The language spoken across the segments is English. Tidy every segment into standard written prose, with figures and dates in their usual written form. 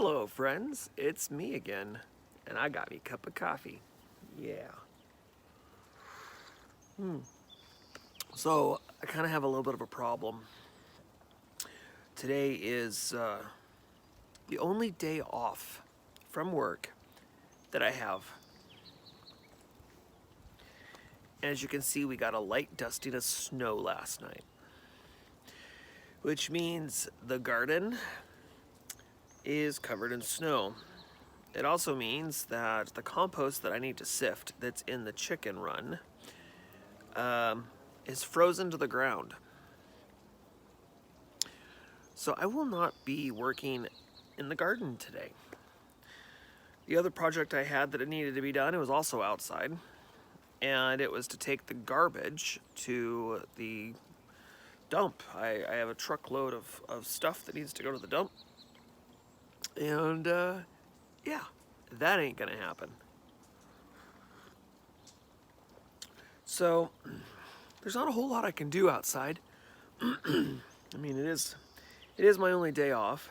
Hello, friends. It's me again, and I got me a cup of coffee. Yeah. So, I kind of have a little bit of a problem. Today is the only day off from work that I have. And as you can see, we got a light dusting of snow last night, which means the garden is covered in snow. It also means that the compost that I need to sift that's in the chicken run is frozen to the ground. So I will not be working in the garden today. The other project I had that it needed to be done, it was also outside, and it was to take the garbage to the dump. I have a truckload of stuff that needs to go to the dump, and yeah, that ain't gonna happen. So there's not a whole lot I can do outside. I mean, it is my only day off,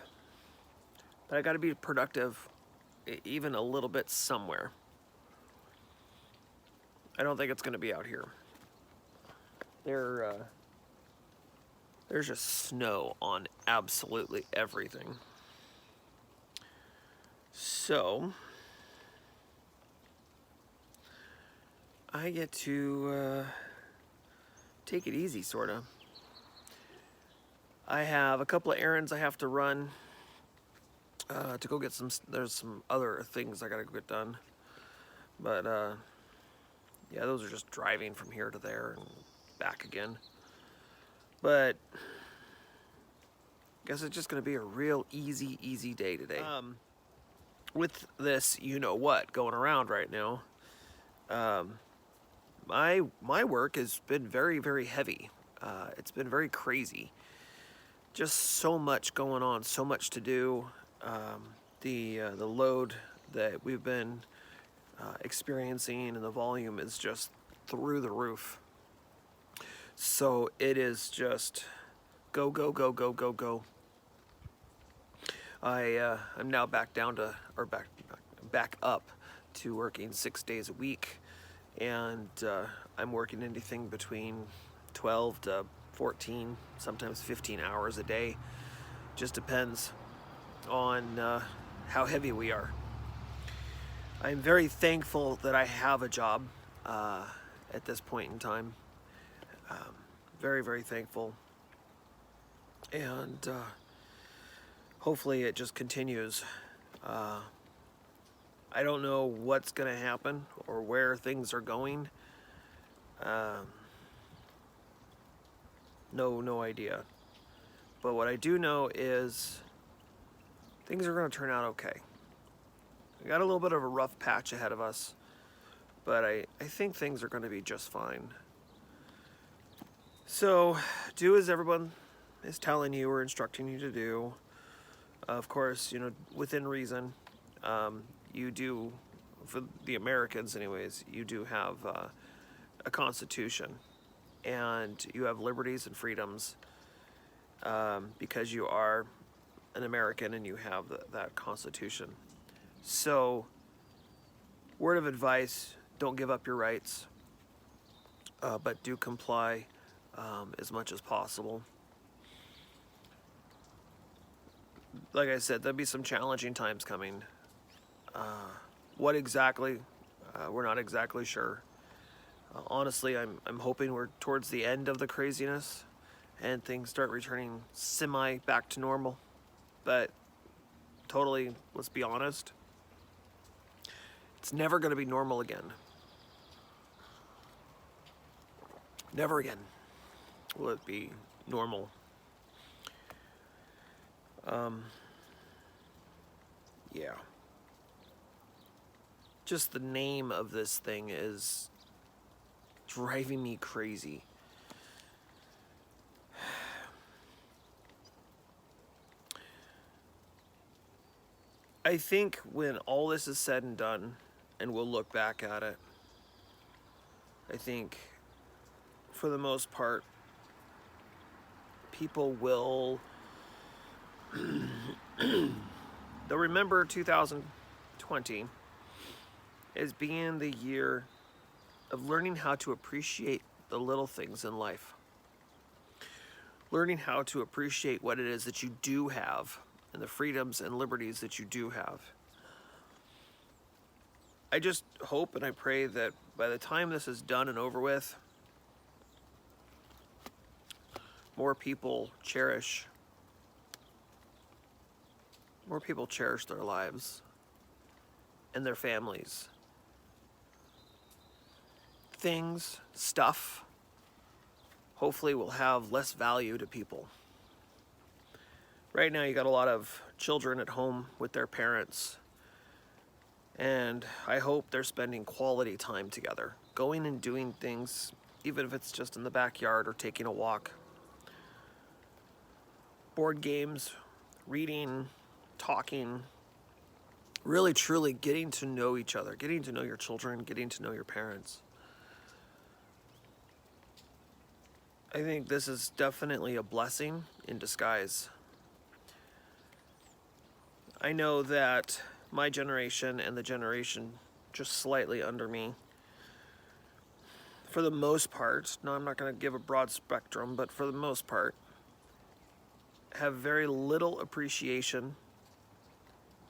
but I got to be productive, even a little bit somewhere. I don't think it's going to be out here. There's just snow on absolutely everything. So I get to take it easy, sort of. I have a couple of errands I have to run to go get there's some other things I gotta go get done. But yeah, those are just driving from here to there and back again. But I guess it's just gonna be a real easy day today. With this, you know what, going around right now, my work has been very heavy. It's been very crazy. Just so much going on, so much to do. The load that we've been experiencing and the volume is just through the roof. So it is just go. I'm now back down to, or back up to working 6 days a week, and I'm working anything between 12 to 14, sometimes 15 hours a day. Just depends on how heavy we are. I'm very thankful that I have a job at this point in time. Very thankful. And hopefully it just continues. I don't know what's going to happen or where things are going. No idea. But what I do know is things are going to turn out okay. We got a little bit of a rough patch ahead of us, but I think things are going to be just fine. So, do as everyone is telling you or instructing you to do. Of course, within reason. You do, for the Americans anyways, you do have a constitution, and you have liberties and freedoms because you are an American and you have that constitution. So, word of advice, don't give up your rights, but do comply as much as possible. Like I said, there'll be some challenging times coming. What exactly, we're not exactly sure. Honestly, I'm hoping we're towards the end of the craziness and things start returning semi back to normal. But totally, let's be honest, it's never going to be normal again. Never again will it be normal. Yeah. Just the name of this thing is driving me crazy. I think when all this is said and done, and we'll look back at it, I think for the most part, people will they'll remember 2020 as being the year of learning how to appreciate the little things in life. Learning how to appreciate what it is that you do have and the freedoms and liberties that you do have. I just hope and I pray that by the time this is done and over with, more people cherish their lives and their families. Things, stuff, hopefully will have less value to people. Right now you got a lot of children at home with their parents, and I hope they're spending quality time together, going and doing things, even if it's just in the backyard or taking a walk. Board games, reading, talking, really truly getting to know each other, getting to know your children, getting to know your parents. I think this is definitely a blessing in disguise. I know that my generation and the generation just slightly under me, for the most part, no, I'm not going to give a broad spectrum, but for the most part, have very little appreciation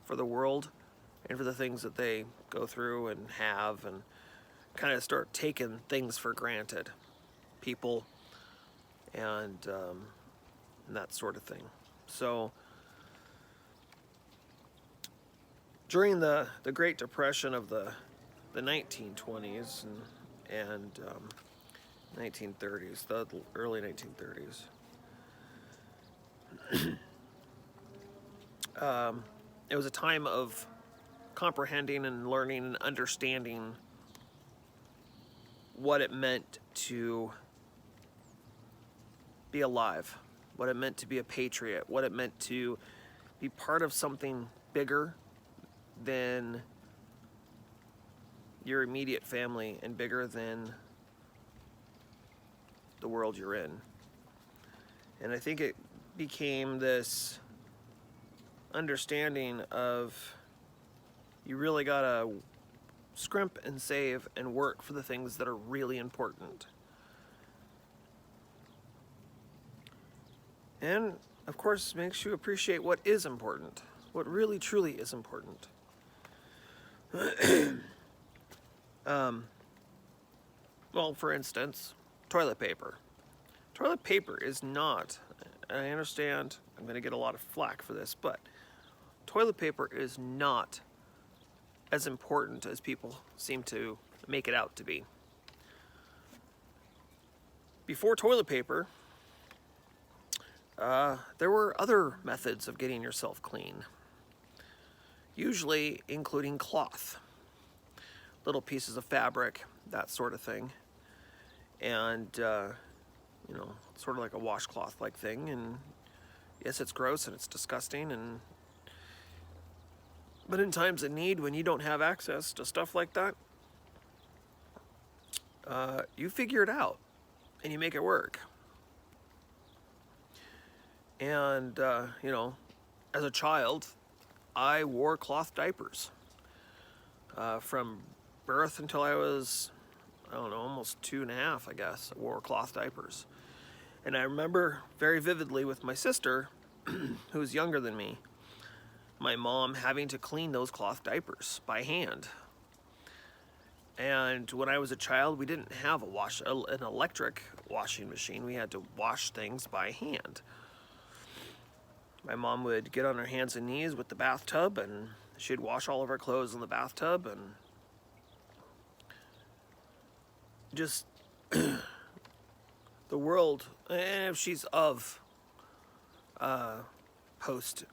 for the world and for the things that they go through and have, and kind of start taking things for granted. People and that sort of thing. So during the Great Depression of the 1920s and 1930s, the early 1930s, it was a time of comprehending and learning and understanding what it meant to be alive, what it meant to be a patriot, what it meant to be part of something bigger than your immediate family and bigger than the world you're in. And I think it became this understanding of you really gotta scrimp and save and work for the things that are really important. And of course, makes you appreciate what is important, what really truly is important. Well, for instance, toilet paper. Toilet paper is not, and I understand I'm going to get a lot of flack for this, but toilet paper is not as important as people seem to make it out to be. Before toilet paper, there were other methods of getting yourself clean, usually including cloth, little pieces of fabric, that sort of thing, and sort of like a washcloth-like thing. And yes, it's gross and it's disgusting, but in times of need, when you don't have access to stuff like that, you figure it out and you make it work. And, as a child, I wore cloth diapers. From birth until I was, almost 2.5, I guess, I wore cloth diapers. And I remember very vividly with my sister, who was younger than me, my mom having to clean those cloth diapers by hand. And when I was a child, we didn't have an electric washing machine. We had to wash things by hand. My mom would get on her hands and knees with the bathtub, and she'd wash all of our clothes in the bathtub, and just the world, and if she's of post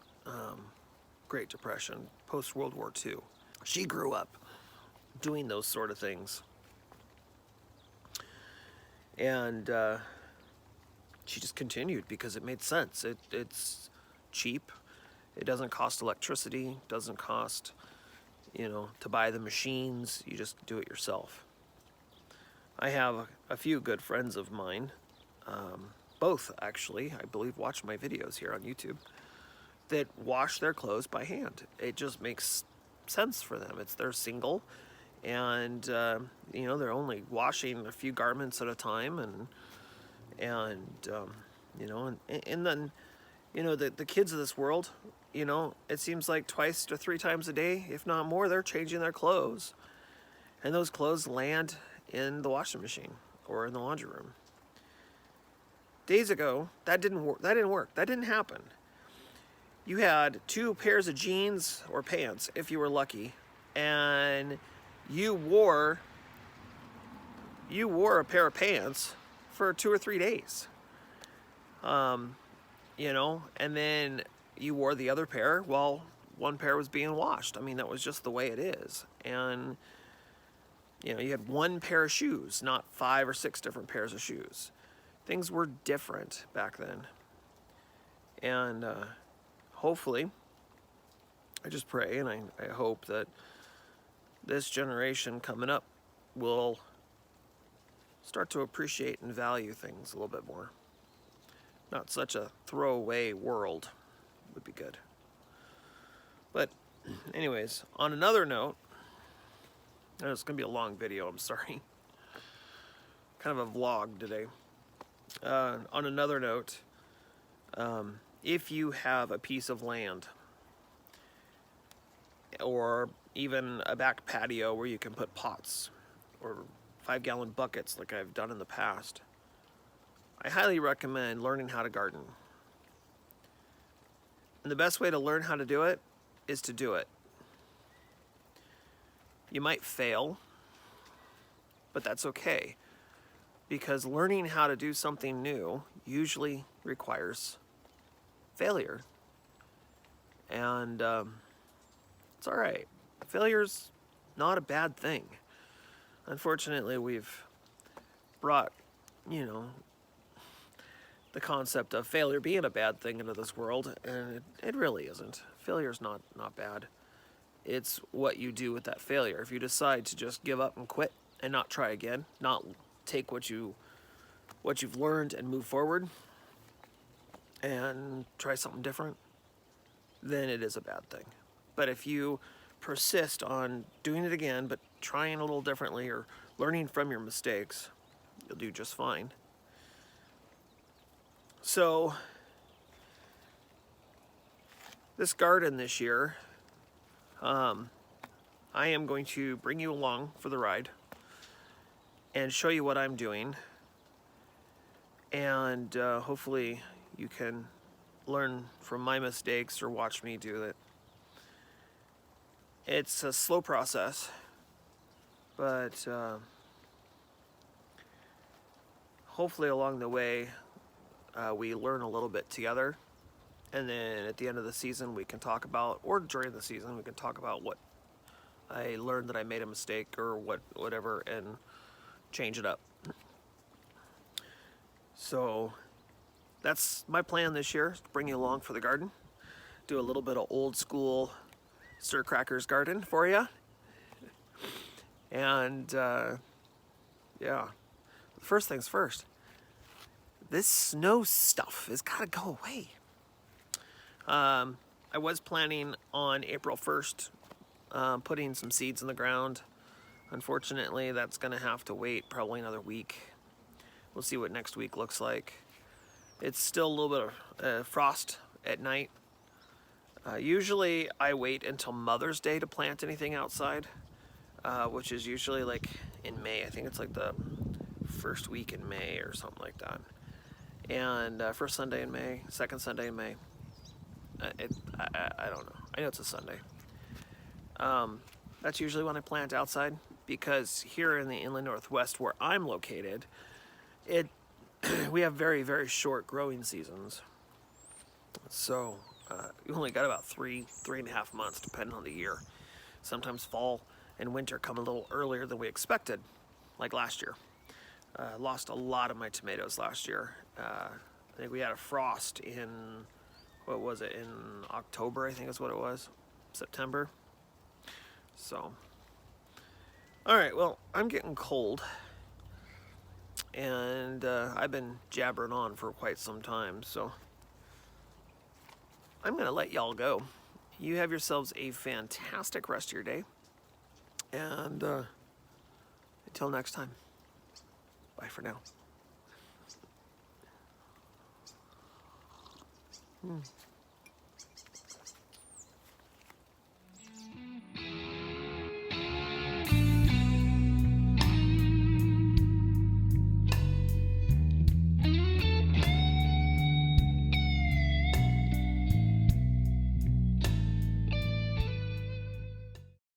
Great Depression, post World War II, she grew up doing those sort of things. And she just continued because it made sense. It's cheap. It doesn't cost electricity. Doesn't cost, to buy the machines. You just do it yourself. I have a few good friends of mine, both actually, I believe, watch my videos here on YouTube, that wash their clothes by hand. It just makes sense for them. They're single, and you know, they're only washing a few garments at a time, and you know, and then, you know, the kids of this world, you know, it seems like 2 to 3 times a day, if not more, they're changing their clothes, and those clothes land in the washing machine or in the laundry room. Days ago, that didn't work. That didn't happen. You had 2 pairs of jeans or pants, if you were lucky, and you wore a pair of pants for 2 or 3 days. You know, and then you wore the other pair while one pair was being washed. I mean, that was just the way it is. And you know, you had 1 pair of shoes, not 5 or 6 different pairs of shoes. Things were different back then. And hopefully, I just pray and I hope that this generation coming up will start to appreciate and value things a little bit more. Not such a throwaway world would be good. But anyways, on another note, it's going to be a long video, I'm sorry. Kind of a vlog today. On another note, if you have a piece of land or even a back patio where you can put pots or 5-gallon buckets like I've done in the past, I highly recommend learning how to garden. And the best way to learn how to do it is to do it. You might fail, but that's okay, because learning how to do something new usually requires failure. And it's all right. Failure's not a bad thing. Unfortunately, we've brought, you know, the concept of failure being a bad thing into this world, and it really isn't. Failure's not bad. It's what you do with that failure. If you decide to just give up and quit and not try again, not take what you've learned and move forward and try something different, then it is a bad thing. But if you persist on doing it again, but trying a little differently or learning from your mistakes, you'll do just fine. So, this garden this year, I am going to bring you along for the ride and show you what I'm doing, and hopefully you can learn from my mistakes or watch me do it. It's a slow process, but hopefully along the way we learn a little bit together, and then at the end of the season we can talk about, or during the season we can talk about what I learned that I made a mistake or whatever, and change it up. So that's my plan this year, to bring you along for the garden, do a little bit of old school Sir Crackers garden for you. And yeah, first things first, this snow stuff has got to go away. I was planning on April 1st putting some seeds in the ground. Unfortunately, that's going to have to wait probably another week. We'll see what next week looks like. It's still a little bit of frost at night. Usually I wait until Mother's Day to plant anything outside, which is usually like in May. I think it's like the first week in May or something like that. And first Sunday in May, second Sunday in May. I don't know. I know it's a Sunday. That's usually when I plant outside, because here in the inland Northwest where I'm located, we have very, very short growing seasons. So you only got about 3.5 months, depending on the year. Sometimes fall and winter come a little earlier than we expected, like last year. Lost a lot of my tomatoes last year. I think we had a frost in, what was it, in October, I think is what it was, September. So, all right, well, I'm getting cold, and I've been jabbering on for quite some time, so I'm going to let y'all go. You have yourselves a fantastic rest of your day. And until next time, bye for now.